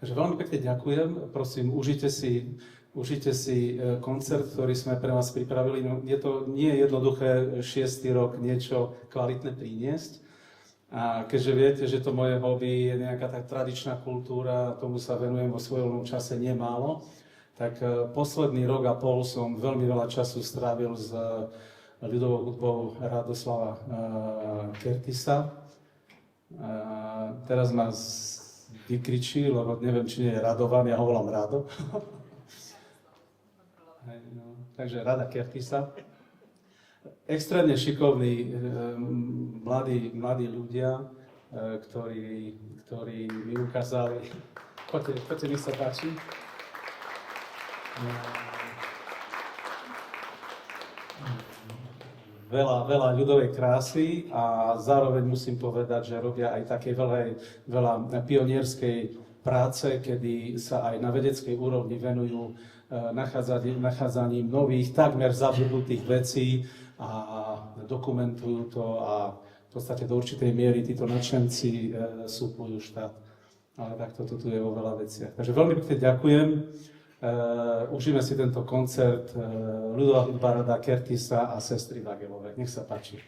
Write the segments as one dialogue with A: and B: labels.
A: Takže veľmi pekne ďakujem, prosím, užite si koncert, ktorý sme pre vás pripravili. No, nie je jednoduché 6. rok niečo kvalitné priniesť. A keďže viete, že to moje hobby je nejaká tak tradičná kultúra, tomu sa venujem vo svojom čase nemálo, tak posledný rok a pol som veľmi veľa času strávil s ľudovou hudbou Radoslava Kertisa. Teraz ma vykričí, lebo neviem, či nie je Radovan, ja ho volám Rado. Takže Rada Kertisa. Extrémne šikovní mladí ľudia, ktorí mi ukázali. Poďte, mi sa páči. Veľa ľudovej krásy a zároveň musím povedať, že robia aj také veľa pionierskej práce, kedy sa aj na vedeckej úrovni venujú nachádzaním nových, takmer zabudnutých vecí a dokumentujú to a v podstate do určitej miery títo nadšenci súpujú štát. Ale takto to tu je vo veľa veciach. Takže veľmi pekne ďakujem. Užíme si tento koncert ľudová hudba Rada Kertisa a sestry Vagelovej. Nech sa páči.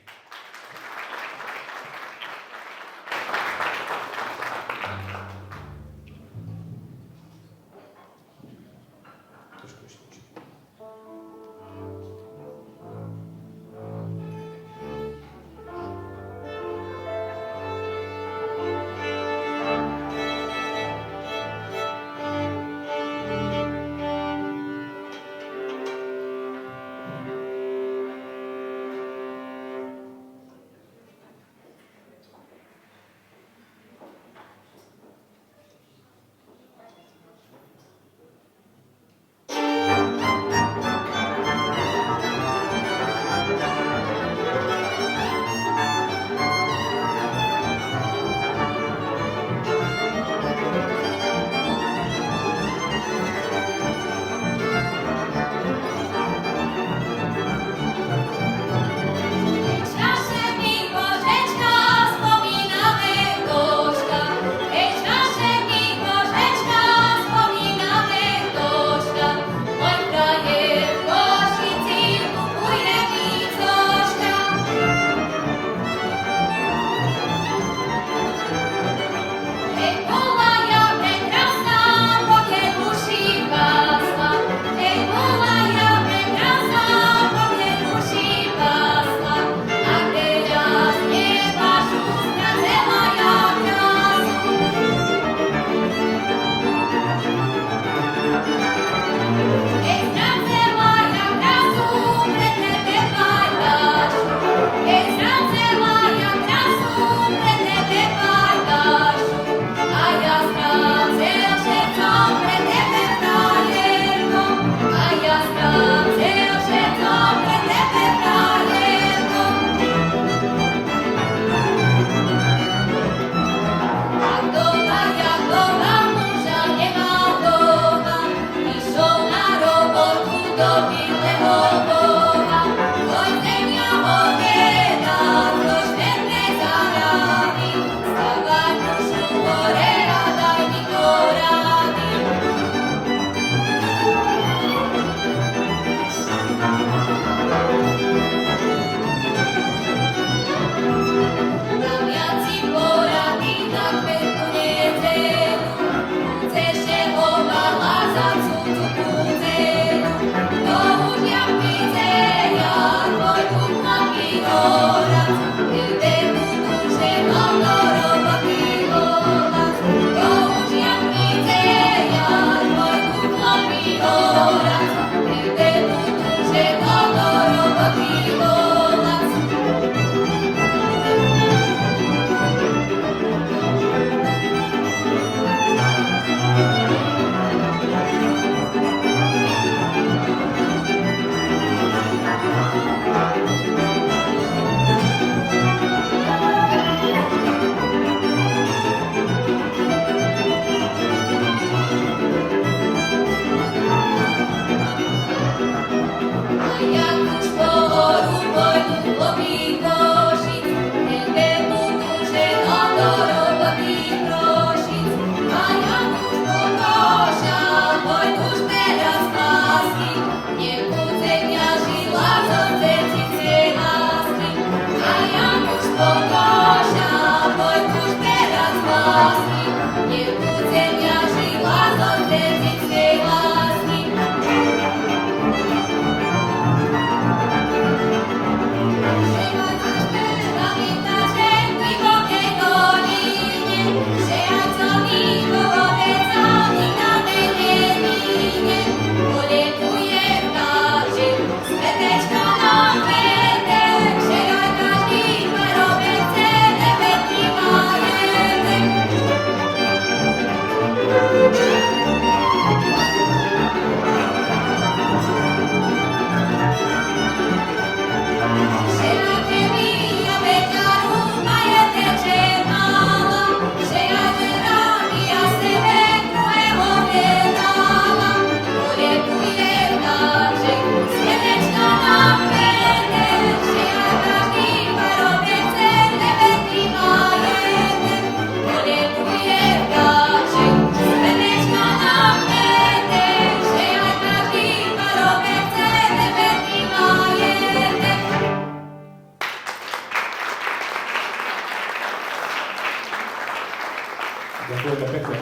A: Ďakujeme pekne.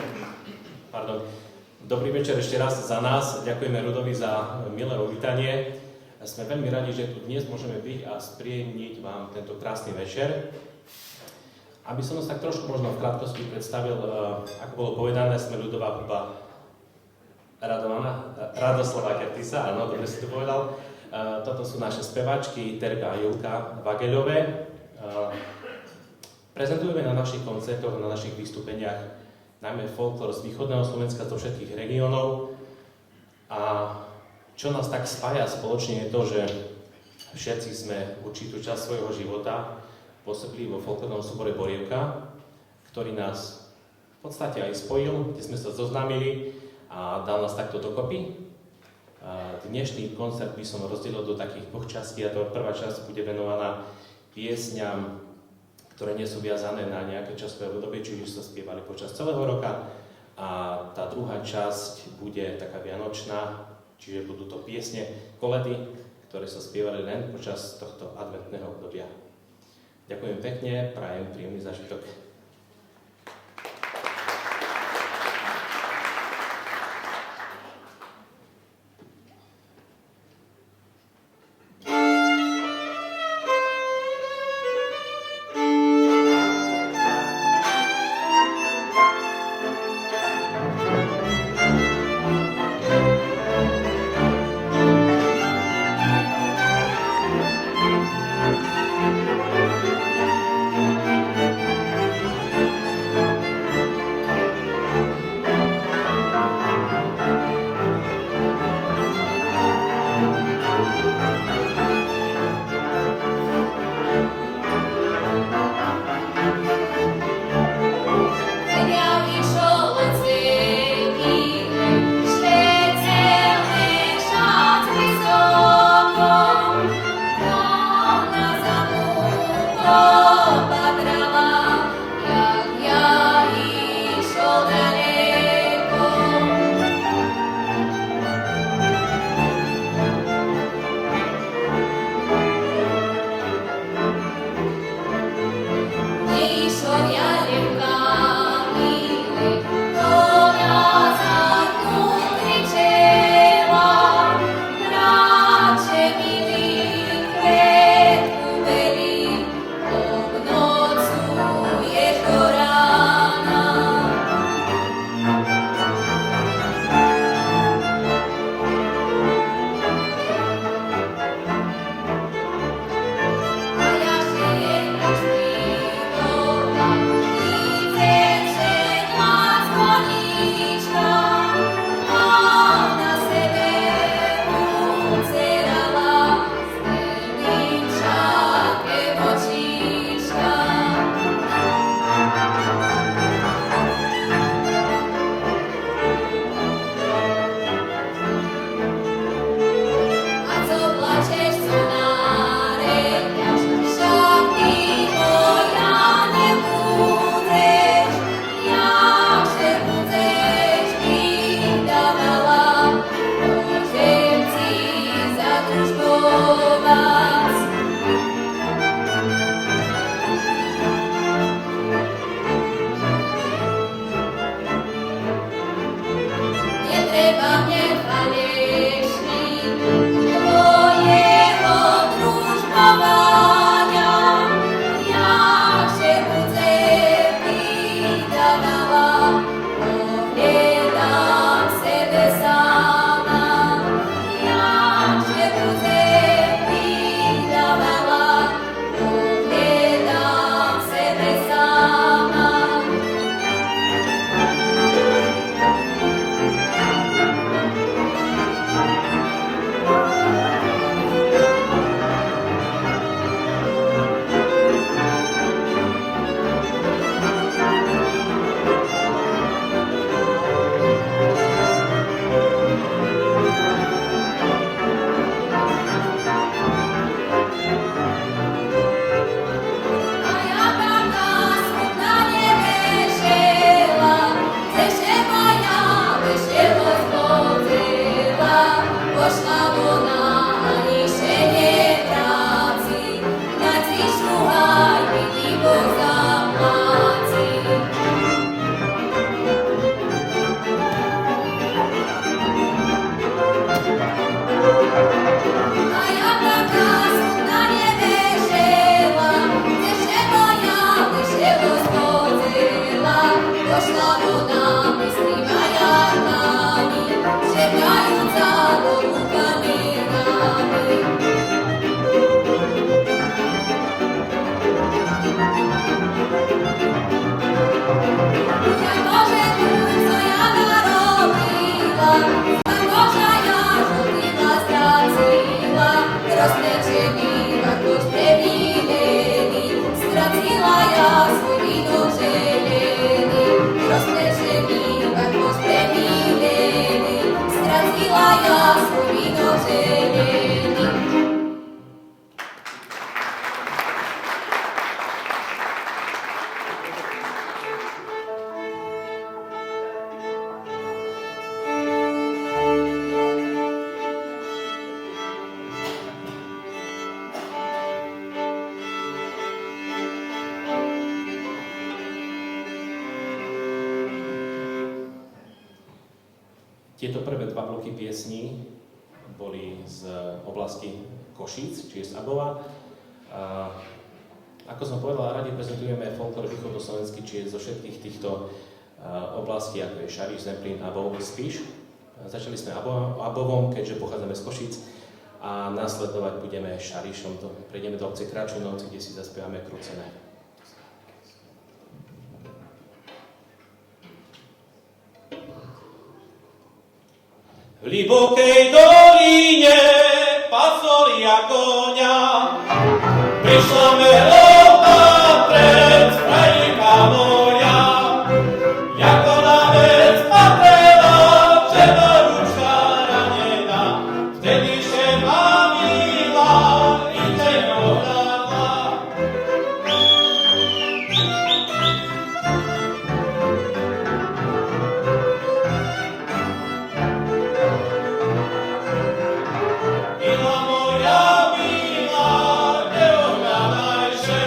B: Pardon. Dobrý večer ešte raz za nás. Ďakujeme Rudovi za milé uvítanie. Sme veľmi radi, že tu dnes môžeme byť a spríjemniť vám tento krásny večer. Aby som nás tak trošku možno v krátkosti predstavil, ako bolo povedané, sme ľudová hudba Radoslava Kertisa, áno, dobre si to povedal. Toto sú naše speváčky Terka a Julka Vageľové. Prezentujeme na našich koncertoch, na našich vystúpeniach najmä folklór z východného Slovenska, zo všetkých regiónov. A čo nás tak spája spoločne je to, že všetci sme určitú časť svojho života pôsobili vo folklórnom súbore Borievka, ktorý nás v podstate aj spojil, kde sme sa zoznámili a dal nás takto dokopy. Dnešný koncert by som rozdelil do takých dvoch častí, a to prvá časť bude venovaná piesňam, ktoré nie sú viazané na nejaké časové obdobie, čiže sa spievali počas celého roka. A tá druhá časť bude taká vianočná, čiže budú to piesne, koledy, ktoré sa spievali len počas tohto adventného obdobia. Ďakujem pekne, prajem príjemný zážitok. Tieto prvé dva bloky piesní boli z oblasti Košíc, čiže z Abova. Ako som povedal, radi prezentujeme folklór východoslovenský, čiže zo všetkých týchto oblastí, ako je Šariš, Zemplín, Abov, Spiš. Začali sme Abovom, keďže pochádzame z Košíc, a nasledovať budeme Šarišom. Prejdeme do obce Kračunovci, kde si zaspievame Krucené. V hlibokej dolíne pasolia koňa prišla melóda pred sprajníka moja. Jako na vec patrela černoručka ranená, vtedy še ma milá i neohľadla. Milá moja, milá, neohľadaj še,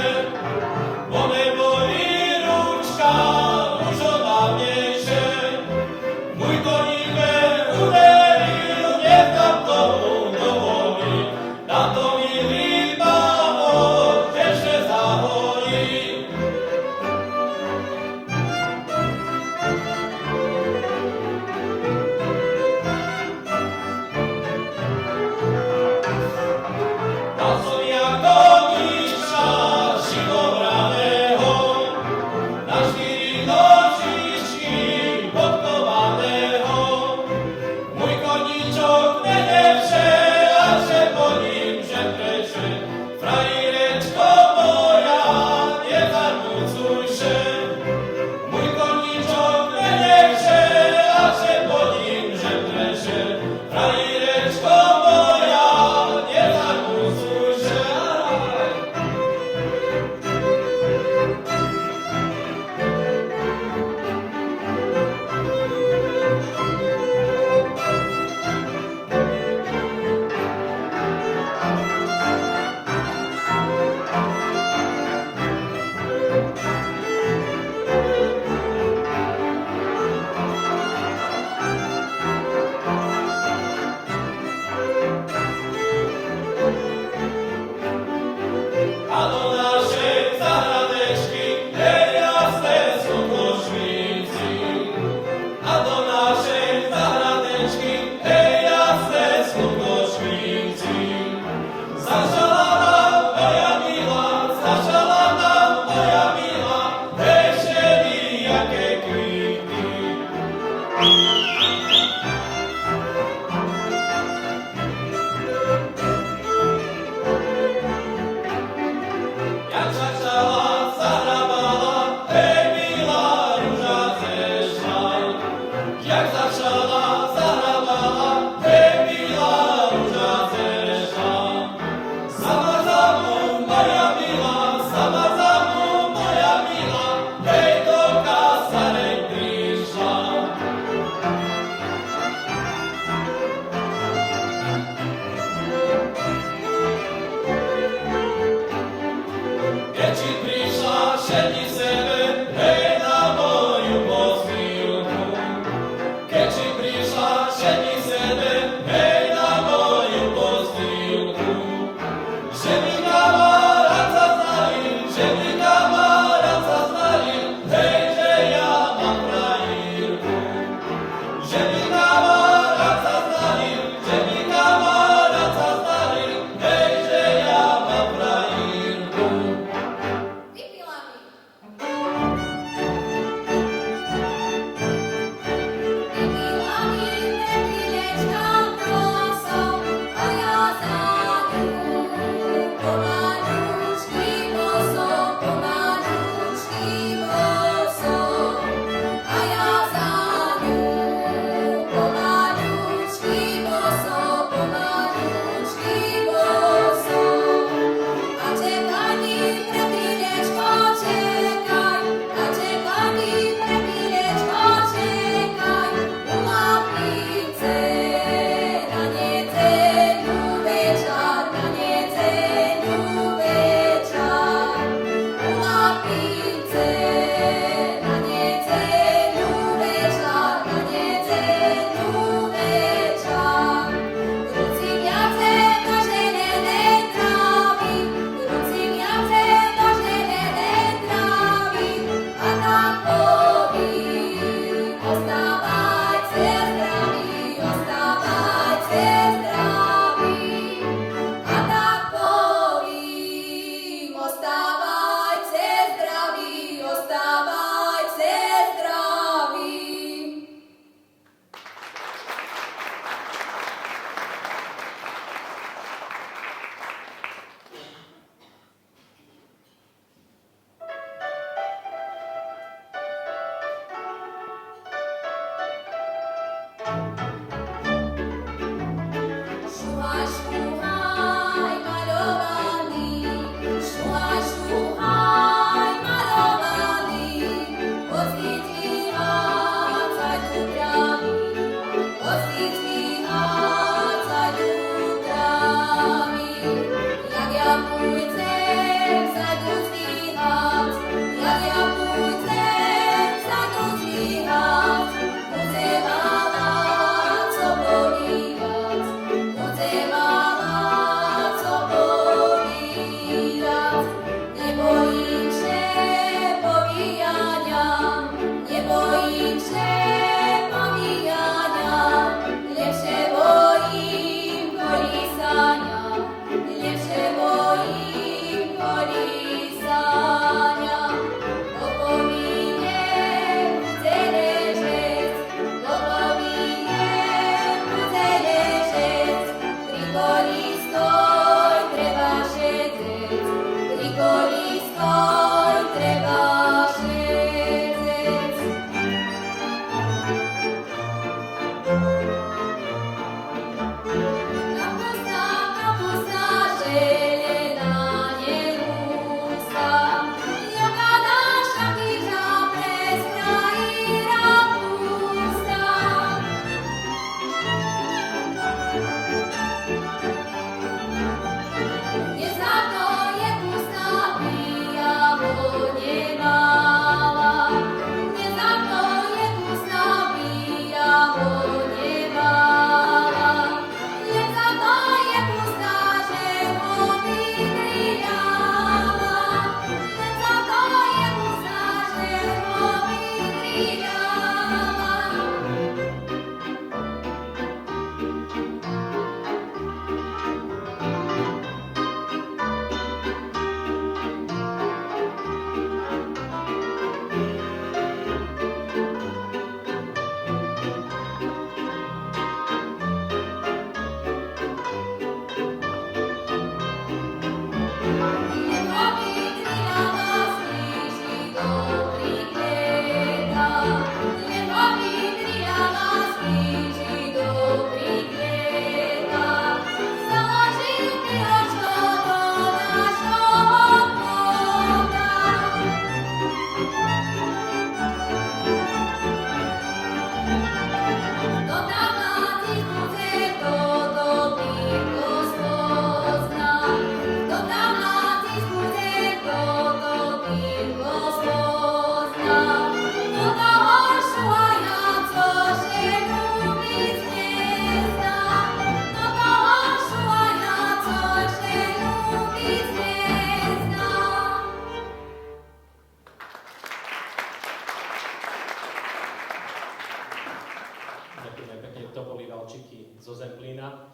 B: valčiky zo Zemplína.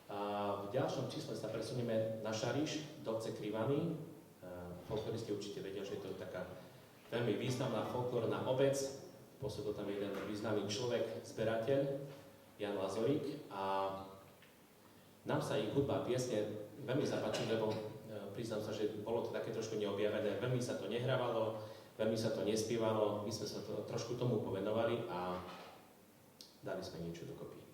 B: A v ďalšom čísle sa presunieme na Šariš, do obce Krivany. Folkloristi určite vedia, že to je taká veľmi významná folklórna obec. Pôsobil tam jeden významný človek, zberateľ, Jan Lazorík. A nám sa ich hudba a piesne veľmi zapáčili, lebo priznám sa, že bolo to také trošku neobjavené. Veľmi sa to nehrávalo, veľmi sa to nespievalo. My sme sa to trošku tomu povenovali a dali sme niečo dokopy.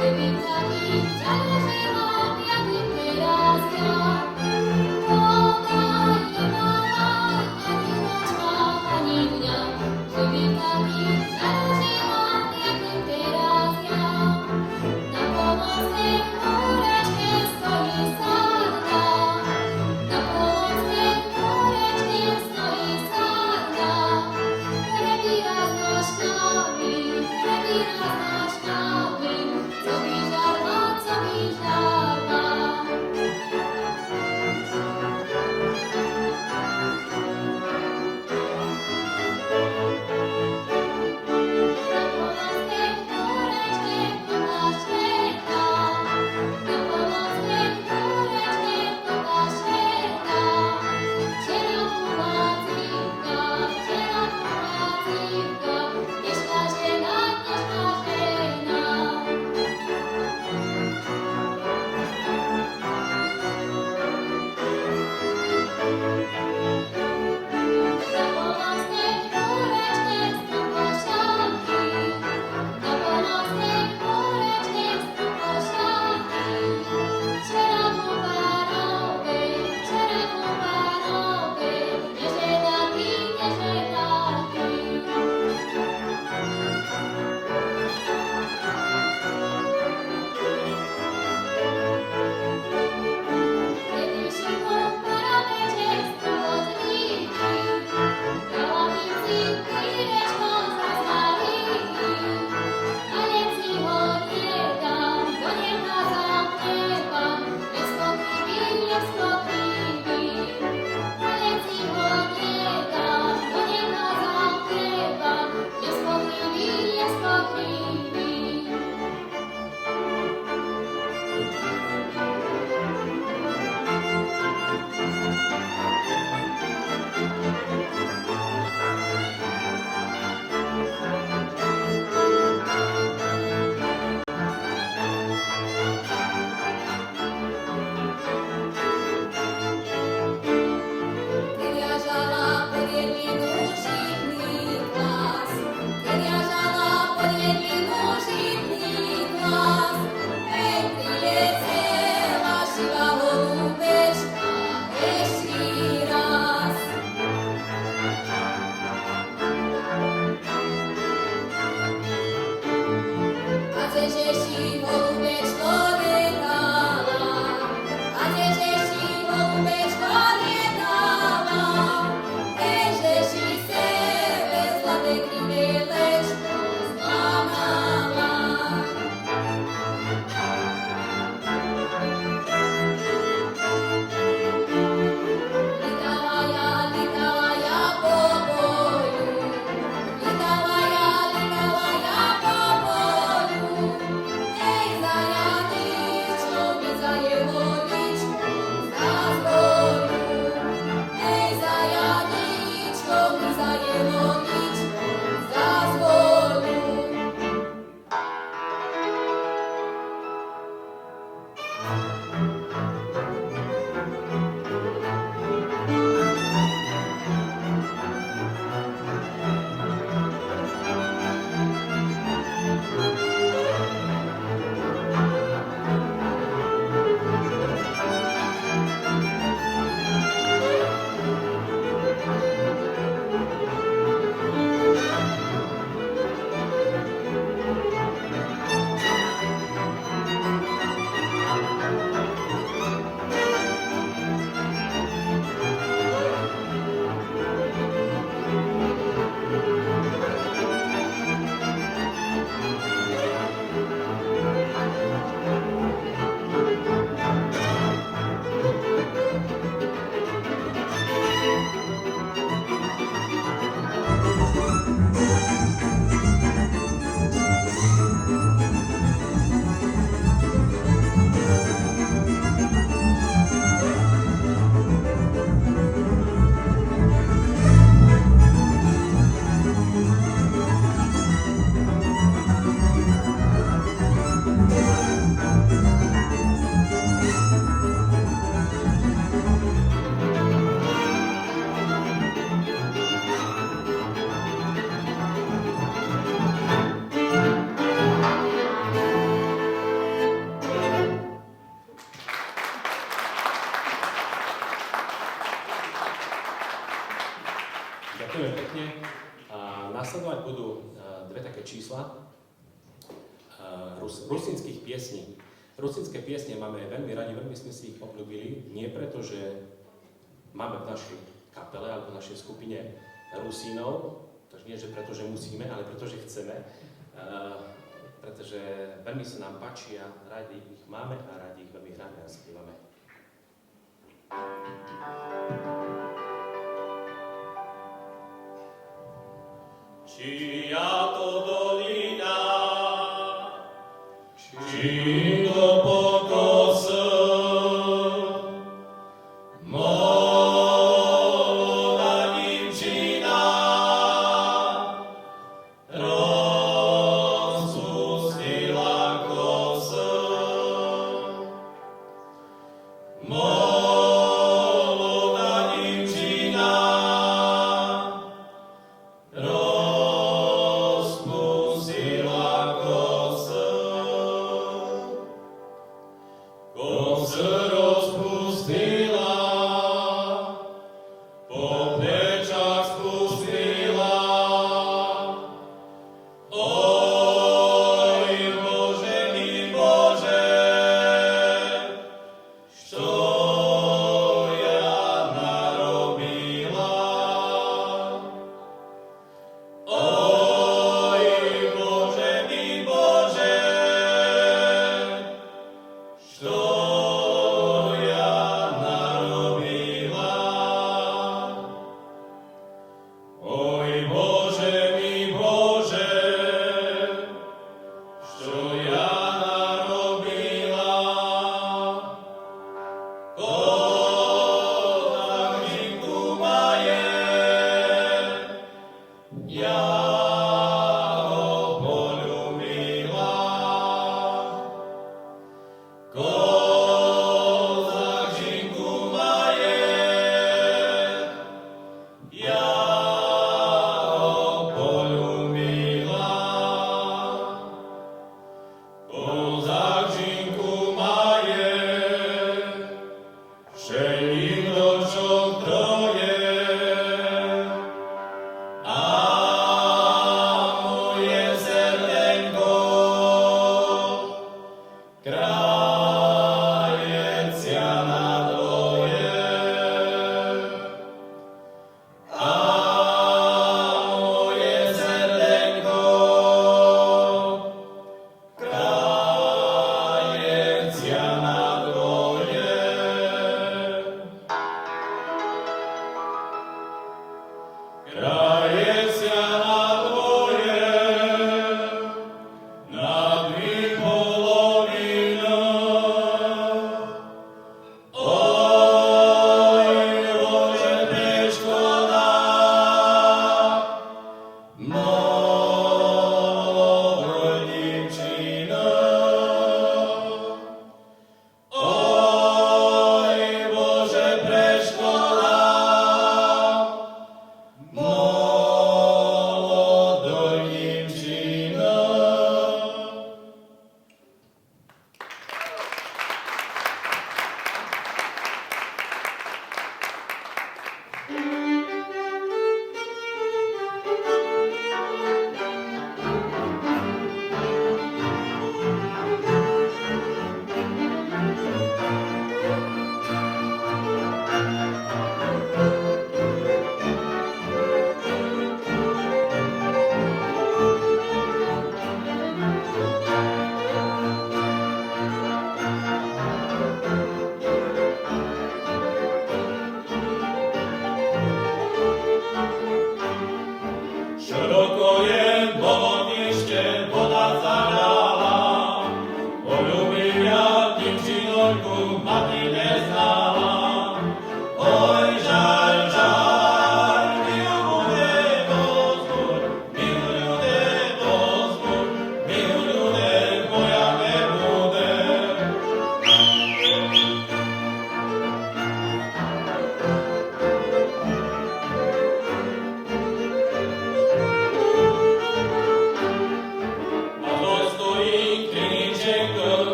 C: Baby
B: rusínskych piesní. Rusínske piesne máme veľmi radi, veľmi sme si ich obľúbili, nie preto, že máme v našej kapele alebo v našej skupine Rusínov, takže nie, že preto, že musíme, ale preto, že chceme, pretože veľmi sa nám páčia, radi ich máme a radi ich veľmi hráme a spievame. Čia to dolina, či to pokos, molodá divčina, rozpustila kos. Molodá divčina, rozpustila kos.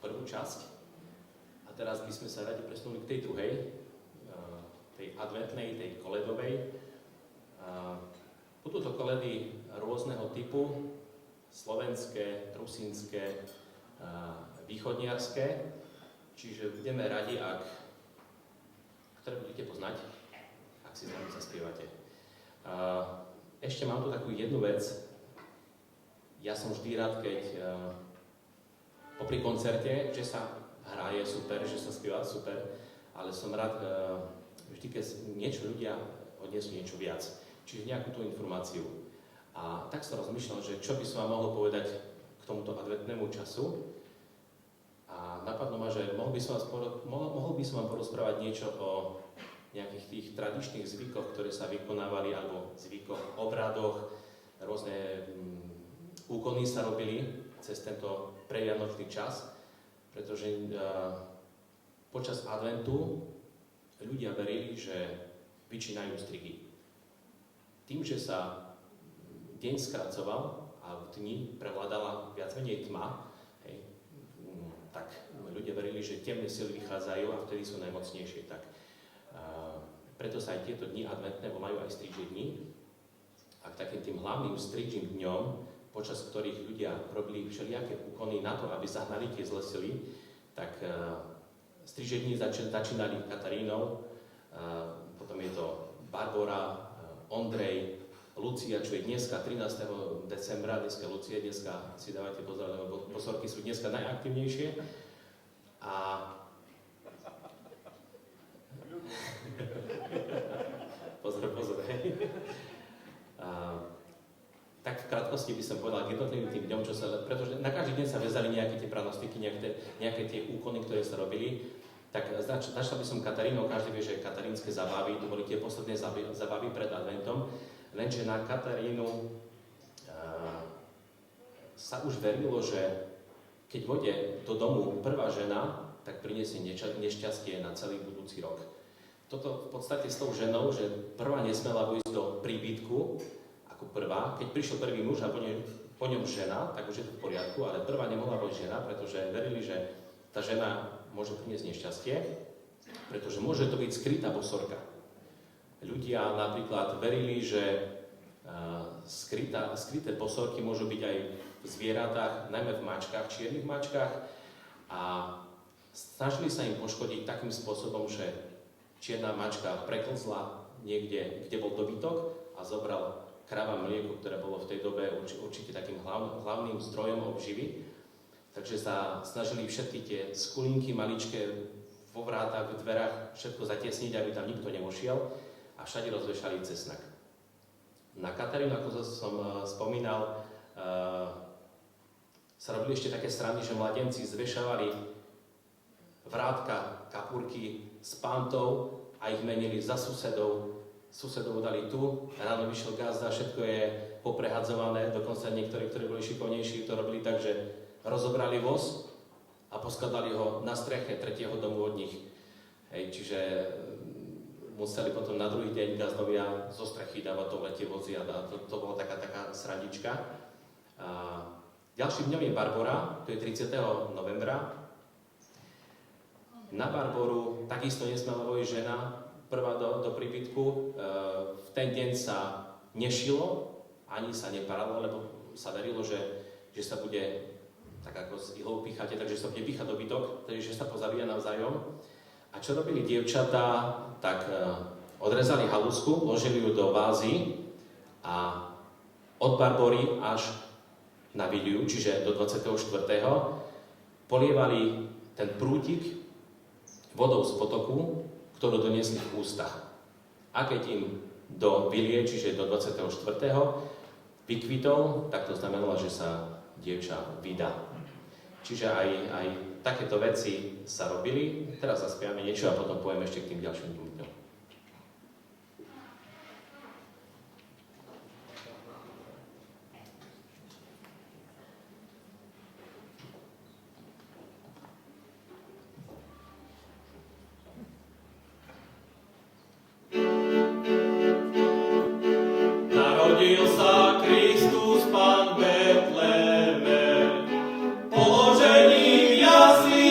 B: prvú časť a teraz by sme sa radi presunuli k tej druhej, tej adventnej, tej koledovej. Budú to koledy rôzneho typu, slovenské, rusínske, východniarské, čiže budeme radi, ktoré budete poznať, ak si s nami zaspievate. Ešte mám tu takú jednu vec. Ja som vždy rád, keď popri koncerte, že sa hraje super, že sa spieva super, ale som rád vždy, keď niečo ľudia odnesú niečo viac. Čiže nejakú tú informáciu. A tak som rozmýšľal, že čo by som vám mohol povedať k tomuto adventnému času. A napadlo ma, že mohol by som vám porozprávať niečo o nejakých tých tradičných zvykoch, ktoré sa vykonávali, alebo zvykoch, obradoch, rôzne úkony sa robili cez tento previanočný čas, pretože počas adventu ľudia verili, že vyčínajú strigy. Tým, že sa deň skracoval a v dni prevládala viac menej tma, tak ľudia verili, že temné sily vychádzajú a vtedy sú najmocnejšie. Tak, preto sa aj tieto dni adventné volajú aj strižie dni. A takým tým hlavným strižím dňom, počas ktorých ľudia robili všelijaké úkony na to, aby zahnali tie zlé sily, tak strižie dni začínali Katarínou, potom je to Barbora, Ondrej, Lucia, čo je dneska 13. decembra, dneska Lucia, dneska si dávajte pozor, lebo pozorky sú dneska najaktívnejšie. A pozor, hej. Tak v krátkosti by som povedal k jednotlivým tým dňom, pretože na každý deň sa vezali nejaké tie pranostiky, nejaké tie úkony, ktoré sa robili. Tak začal by som Katarínou, každý vie, že katarínske zabavy, to boli tie posledné zabavy pred adventom, lenže na Katarínu sa už verilo, že keď vôjde do domu prvá žena, tak priniesie nešťastie na celý budúci rok. Toto v podstate s tou ženou, že prvá nesmela vojsť do príbytku, ako prvá. Keď prišiel prvý muž a po ňom žena, tak už je to v poriadku, ale prvá nemohla vojsť žena, pretože verili, že tá žena môže priniesť nešťastie, pretože môže to byť skrytá bosorka. Ľudia napríklad verili, že skryté bosorky môžu byť aj v zvieratách, najmä v mačkách, čiernych mačkách, a snažili sa im poškodiť takým spôsobom, že čierna mačka preklzla niekde, kde bol dobytok, a zobral kráva mlieko, ktoré bolo v tej dobe určite takým hlavným zdrojom obživy. Takže sa snažili všetky tie skulinky maličké vo vrátach, v dverách všetko zatiesniť, aby tam nikto nevošiel, a všade rozvešali cesnak. Na Katarínu, ako som spomínal, sa robili ešte také srandy, že mladenci zvešavali vrátka, kapurky s pántou a ich menili za susedov. Susedov dali tu, ráno vyšiel gazda, všetko je poprehadzované, dokonca niektorí, ktorí boli šikovnejší, to robili tak, že rozobrali voz a poskladali ho na streche tretieho domu od nich. Hej, čiže museli potom na druhý deň gazdovia zo strechy dávať dole tie vozy, a to bola taká srandička. Ďalším dňom je Barbora, to je 30. novembra. Na Barboru takisto nesmela vojsť žena prvá do príbytku. V ten deň sa nešilo, ani sa neparalo, lebo sa verilo, že sa bude tak ako s ihlou picháte, takže sa bude píchať dobytok, takže sa pozabíja navzájom. A čo robili dievčatá, tak odrezali halusku, vložili ju do vázy a od Barbory až na Viliu, čiže do 24. polievali ten prútik vodou z potoku, ktorú doniesli v ústach. A keď im do Vilie, čiže do 24. vykvitol, tak to znamenalo, že sa dievča vydá. Čiže aj takéto veci sa robili. Teraz zaspievame niečo a potom povieme ešte k tým ďalším dňom.
C: Narodil sa Kristus Pán v Betleme, položený v jasli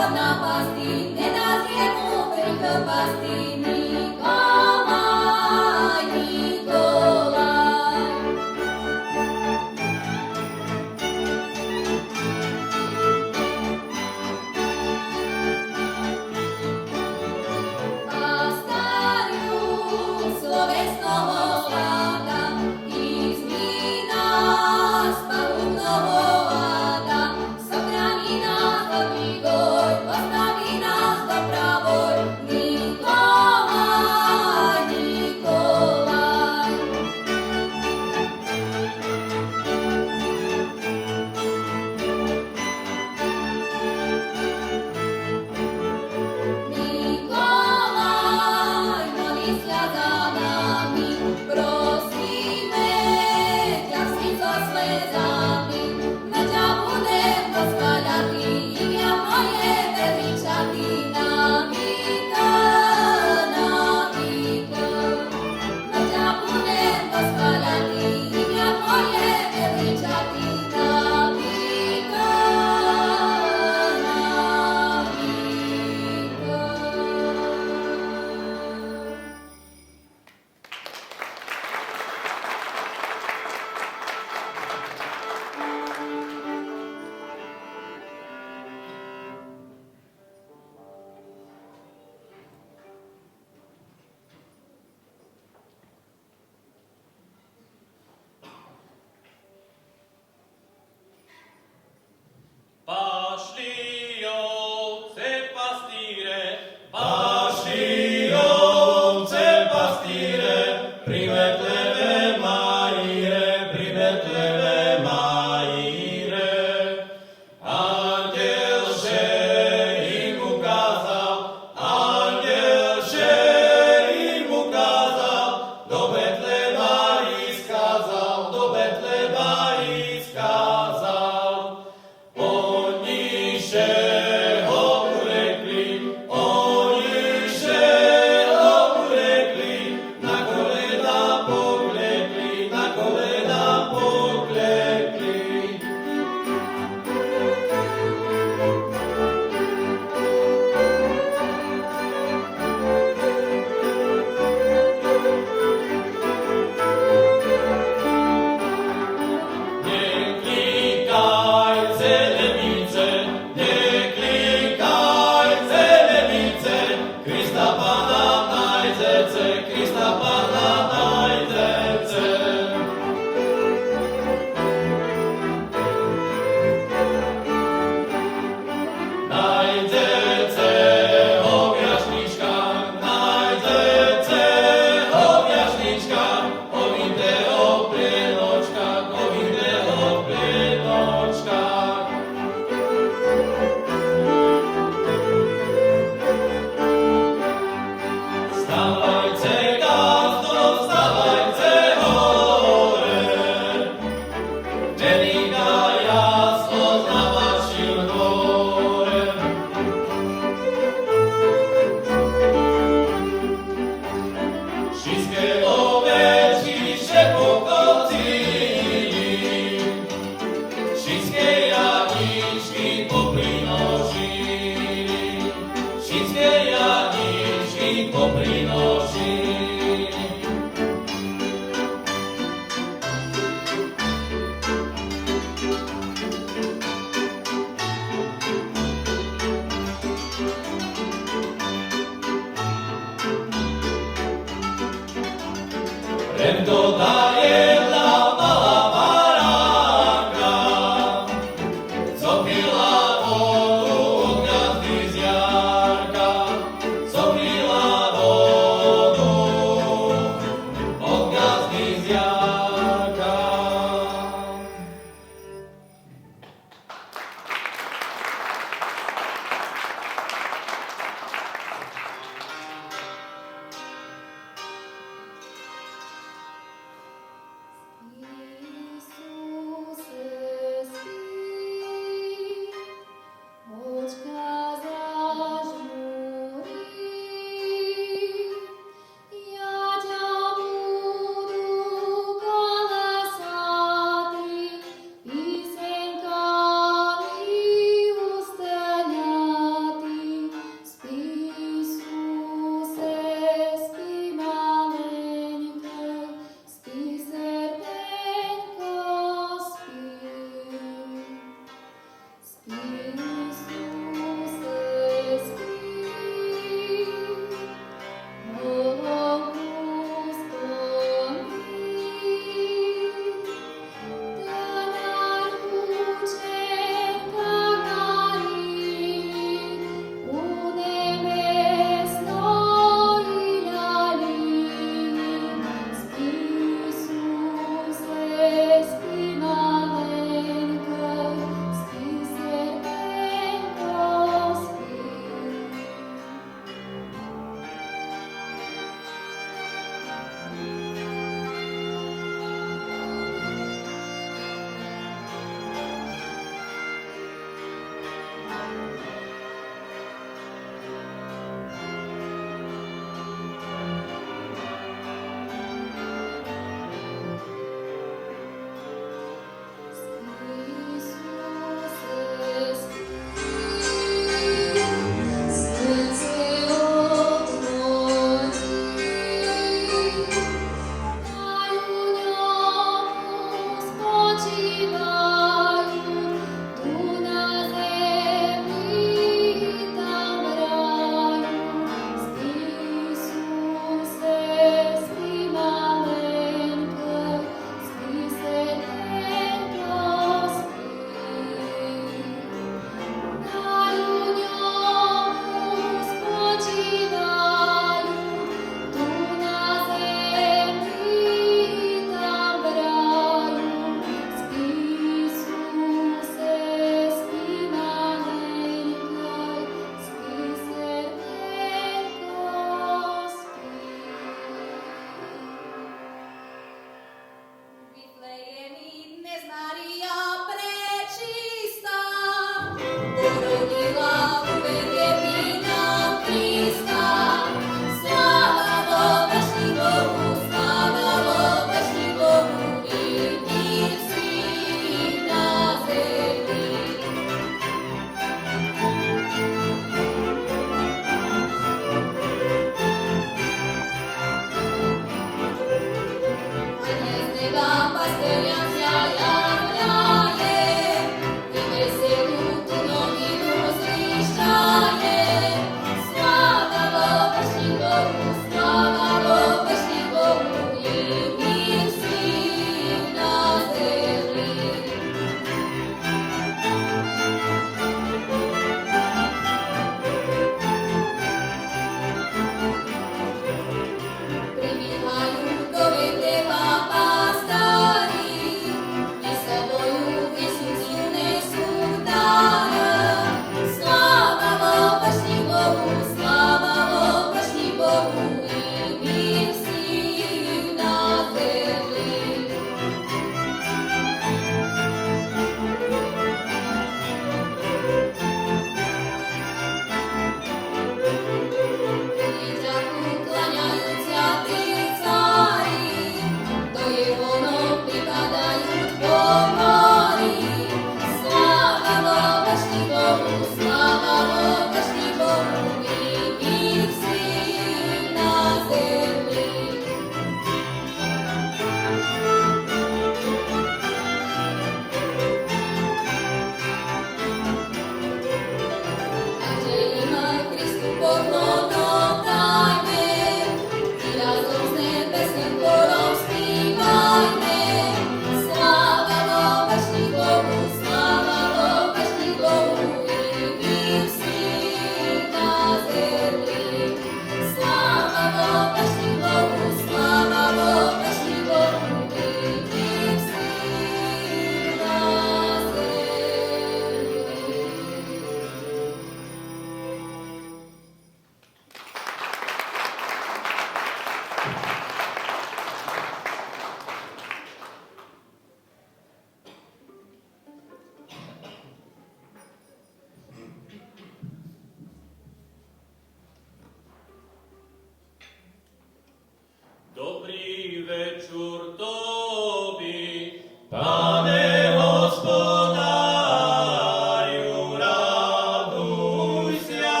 C: Dobrý večer Tobie, Pane Hospodáriu, raduj sa.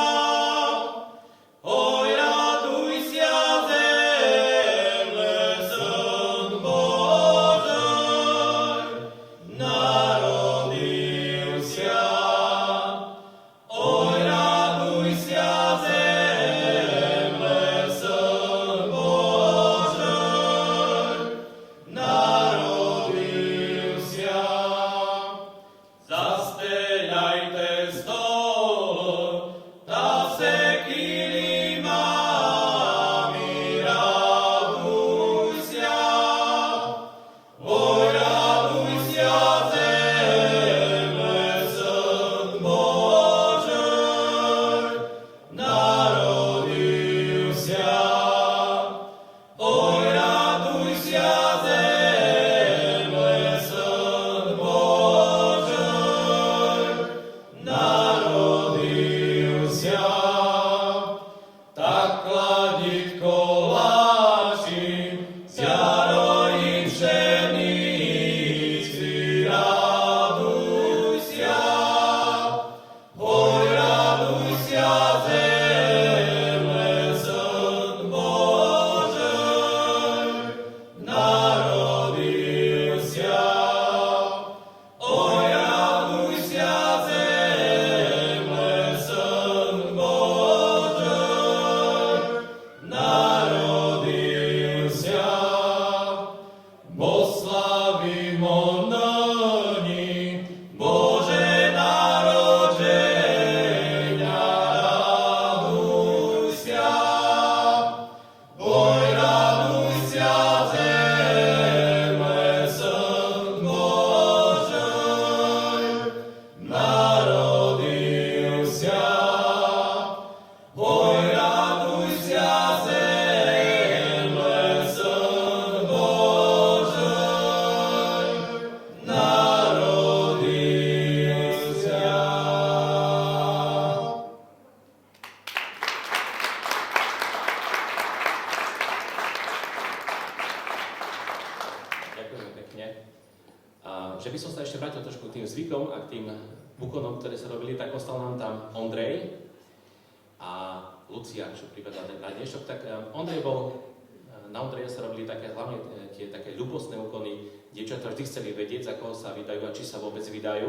C: Oj, raduj sa, zemle, Syn Božej, narodil sa. Oj, raduj sa, zemle, Syn Božej, narodil sa. Zasteľajte stôl, taseky limami, raduj sa. Oj, raduj sa, zemle, Syn Božej, narodil sa. Oj, raduj sa, zemle, Syn Božej, narodil sa. Tak kladítko láši, zjarojí pšenici, raduj sa. Oj, raduj sa, zemle, Syn Božej, narodil sa. Oj, raduj sa, zemle, Syn Božej, narodil sa. Oslavimo nyní Bože narodzenia, raduj sa. Oj, raduj sa, zemle, Syn Božej, narodil sa. Oj, raduj sa, zemle, Syn Božej, narodil sa.
B: Ďakujeme pekne. Že by som sa ešte vrátil trošku k tým zvykom a k tým úkonom, ktoré sa robili, tak ostal nám tam Ondrej a Lucia, čo pripadá na dnešok. Tak Ondrej bol, na Ondreja sa robili také, hlavne tie také ľubostné úkony. Dievčatá vždy chceli vedieť, za koho sa vydajú a či sa vôbec vydajú.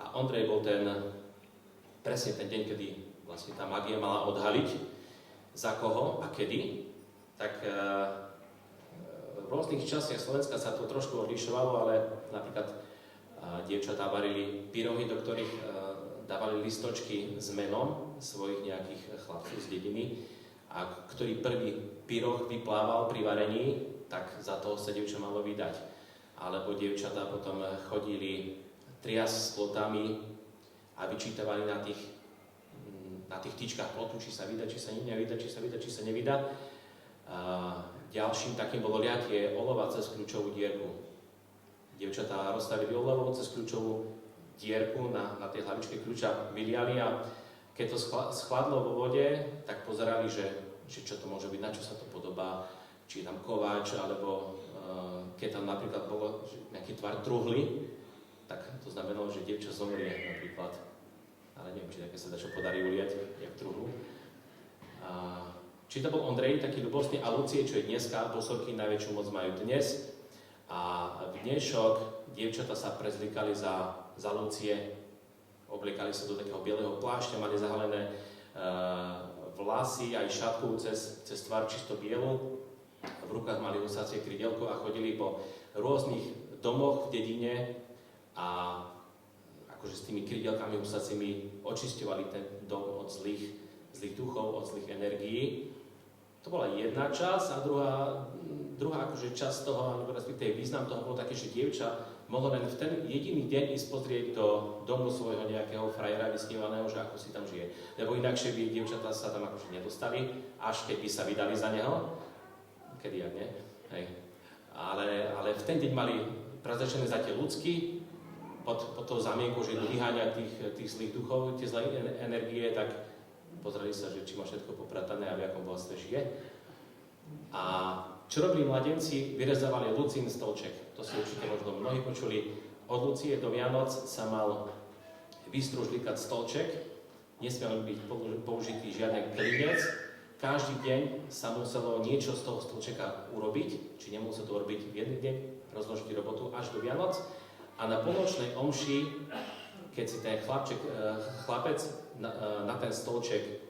B: A Ondrej bol presne ten deň, kedy vlastne tá magia mala odhaliť, za koho a kedy. Tak v rôznych častiach Slovenska sa to trošku odlišovalo, ale napríklad dievčatá varili pyrohy, do ktorých dávali listočky s menom svojich nejakých chlapcov z dediny a ktorý prvý pyroh vyplával pri varení, tak za toho sa dievča malo vydať. Alebo dievčatá potom chodili triasť s plotami a vyčítavali na tých tyčkách plotu, či sa vydá, či sa nevydá, či sa vydá, či sa nevydá. Ďalším takým bolo liatie olova cez kľúčovú dierku. Dievčatá rozstavili olovo cez kľúčovú dierku na tej hlavičke kľúča, vyliali a keď to schladlo vo vode, tak pozerali, že čo to môže byť, na čo sa to podobá, či je tam kováč, alebo keď tam napríklad bolo nejaký tvar truhly, tak to znamenalo, že dievča zomrie napríklad. ale neviem, či také sa dá čo podarí uliať, jak druhu. Či to bol Ondrej, taký ľubostný, a Lucie, čo je dneska, Bosorky najväčšiu moc majú dnes. A v dnešok dievčata sa prezlikali za Lucie, obliekali sa do takého bieleho plášťa, mali zahalené vlasy, aj šatku cez tvár čisto bielu. V rukách mali husacie krydielko a chodili po rôznych domoch v dedine a akože s tými krydielkami husacími očisťovali ten dom od zlých duchov, od zlých energií. To bola jedna časť a druhá akože časť toho, alebo respektíve význam toho bol taký, že dievča mohlo len v ten jediný deň ísť pozrieť do domu svojho nejakého frajera vysnívaného, že ako si tam žije. Lebo inakšie by dievčatá sa tam akože nedostali, až keď by sa vydali za neho. Kedy, ak nie? Hej. Ale v ten deň mali prezrečené zatiaľ ľudský, pod tou zamienkou, že vyháňa tých zlých duchov, tie zlé energie, tak pozreli sa, že či má všetko popratané a v akom bohatstve žije. A čo robili mladenci? Vyrezávali Lucín stolček. To si určite možno mnohí počuli. Od Lucie do Vianoc sa mal vystružlikať stolček. Nesmiel byť použitý žiadny klinec. Každý deň sa muselo niečo z toho stolčeka urobiť. Či nemuselo to urobiť v jeden deň, rozložiť robotu až do Vianoc. A na polnočnej omši, keď si ten chlapec na ten stolček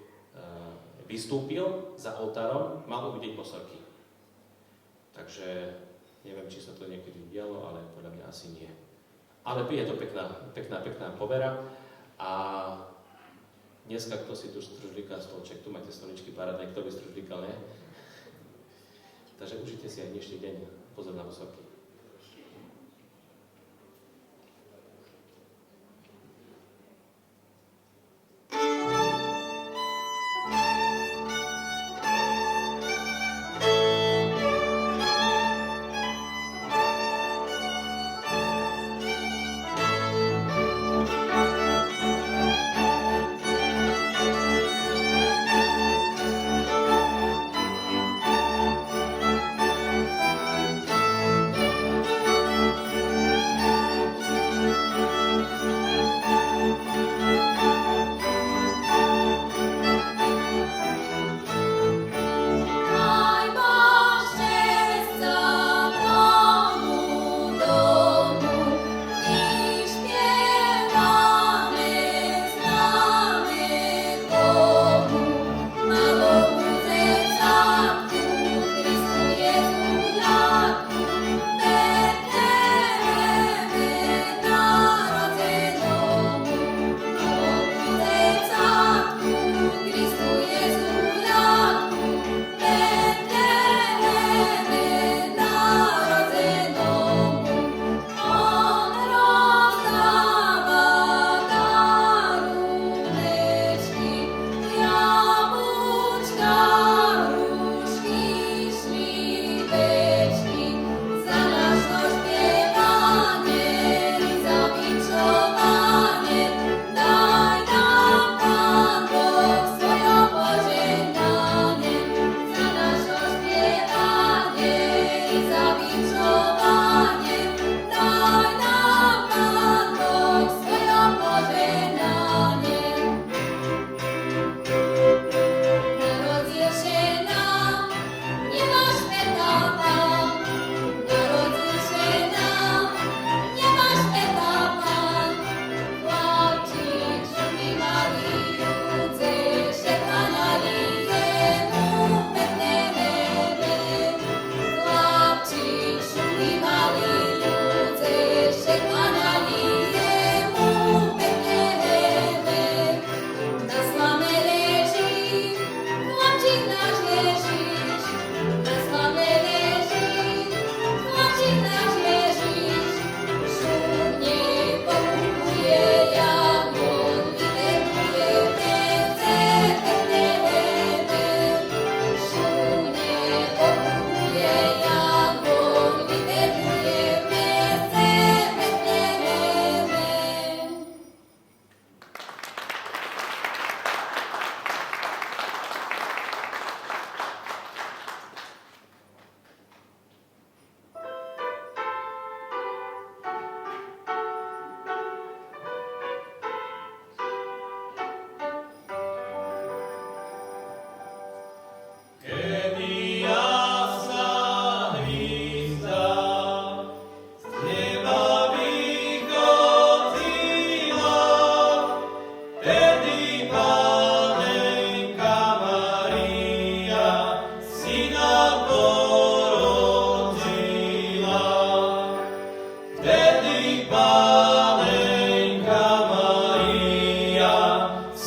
B: vystúpil za oltárom, mal uvidieť Bosorky. Takže neviem, či sa to niekedy dialo, ale podľa mňa asi nie. Ale je to pekná povera. A dneska, kto si tu stružlíka stolček, tu máte stoličky parádne, kto by stružlíkal, ne? Takže užite si aj dnešný deň. Pozor na Bosorky.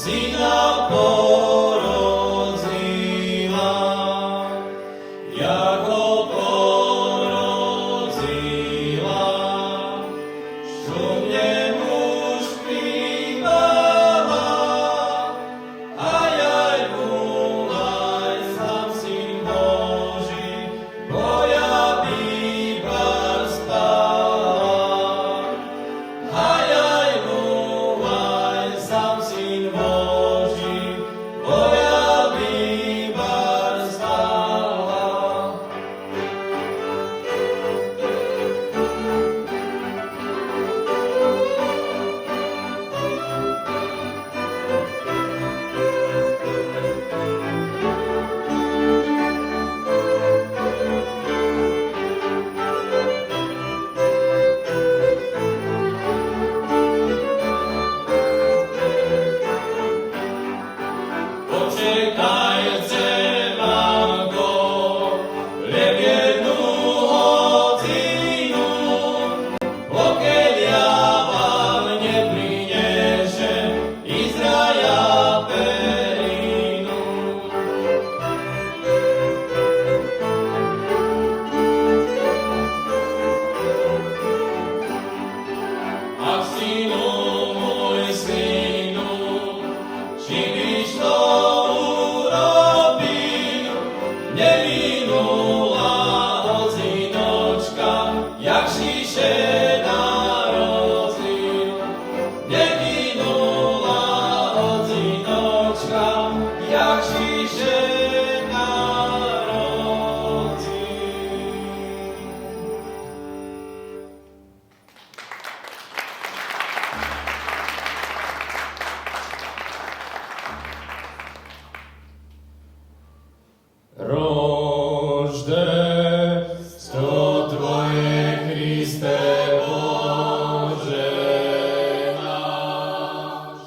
C: syna porodila, jako porodila, šumne muž príbala, aj volaj sám syn Boží, boja bývar spala. Aj volaj sám syn Boží, boja bývar spala. Počekajte, mamko, len jednu hodinu, pokiaľ ja vám neprinesem Izraja perinu. Ach, synu môj, synu, či byš to urobil, neminula hodzinočka, jak si się narodil. Neminula hodzinočka, jak si się narodil. Roždestvo Tvoje, Kriste Bože náš,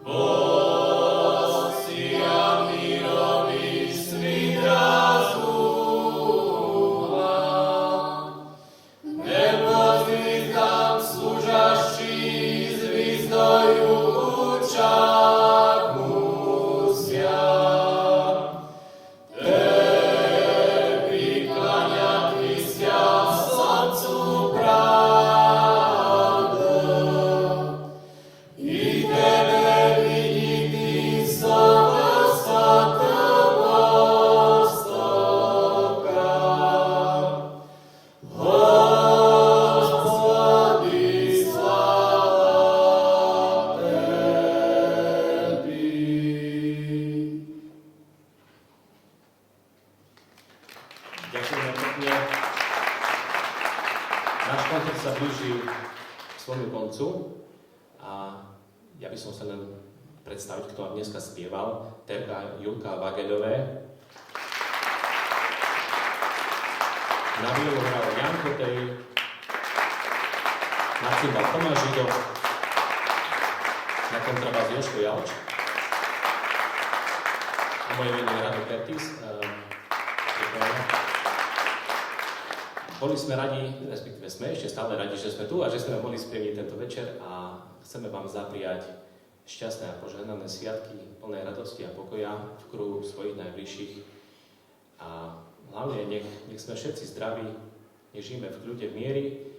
C: Božia mirovi svita zúhla, nepozri tam služaši zvizdoju čakusia.
B: Ďakujem pekne. Náš koncert sa blíži k svojmu koncu a ja by som sa len predstaviť, kto vám dneska spieval. Terka Julka Vageľové. Na violu hral Jan Kotej, na cymbal Tomáš Židov, na kontrabás Jožko Jalč a moje meno je Rado Kertis. Boli sme radi, respektíve sme ešte stále radi, že sme tu a že sme mohli sprieviť tento večer a chceme vám zapriať šťastné a požehnané sviatky, plné radosti a pokoja v kruhu svojich najbližších. A hlavne nech sme všetci zdraví, nech žijeme v kľude, v miery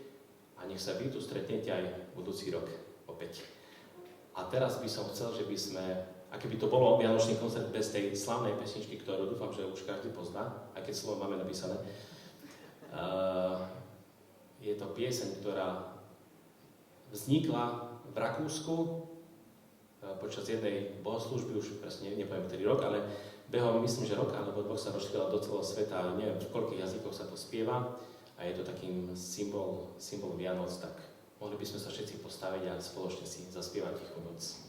B: a nech sa vy tu stretnete aj budúci rok opäť. A teraz by som chcel, že by sme, aké by to bolo vianočný koncert bez tej slavnej pesničky, ktorú dúfam, že už každý pozná, aj keď slovo máme napísané. Je to pieseň, ktorá vznikla v Rakúsku počas jednej bohoslúžby, už presne nepoviem ktorý rok, ale behom myslím, že roka alebo dvoch sa rozšírila do celého sveta, ale neviem v koľkých jazykoch sa to spieva a je to takým symbol Vianoc, tak mohli by sme sa všetci postaviť a spoločne si zaspievať Tichú noc.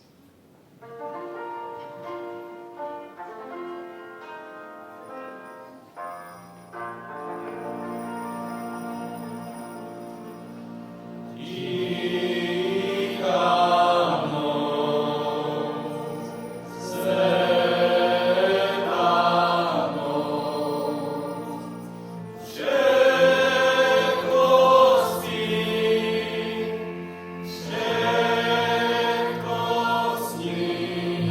C: Všetko sní.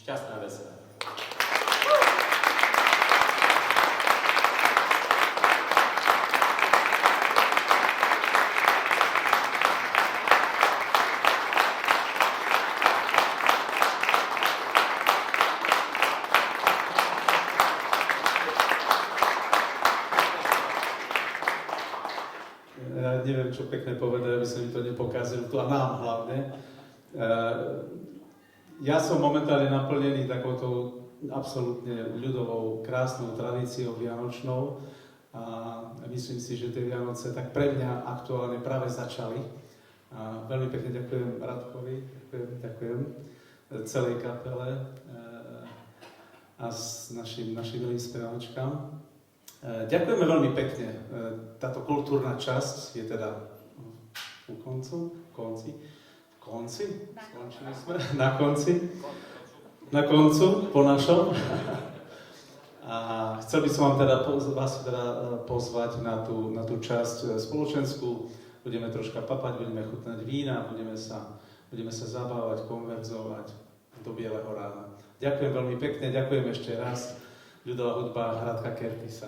B: šťastné a veselé.
A: Ja neviem, čo pekne povedať, aby som mi to nepokázil tu a nám hlavne. Ja som momentálne naplnený takouto absolútne ľudovou, krásnou tradíciou vianočnou a myslím si, že tie Vianoce tak pre mňa aktuálne práve začali. A veľmi pekne ďakujem Radkovi, ďakujem celej kapele a našim milým speváčkam. Ďakujeme veľmi pekne. Táto kultúrna časť je teda u konci. Skončili sme? Na koncu, po našom. A chcel by som vás pozvať na tú časť spoločenskú. Budeme troška papať, budeme chutnať vína, budeme sa zabávať, konverzovať do bieleho rána. Ďakujem veľmi pekne, ďakujem ešte raz. Ľudová hudba Radka Kertisa.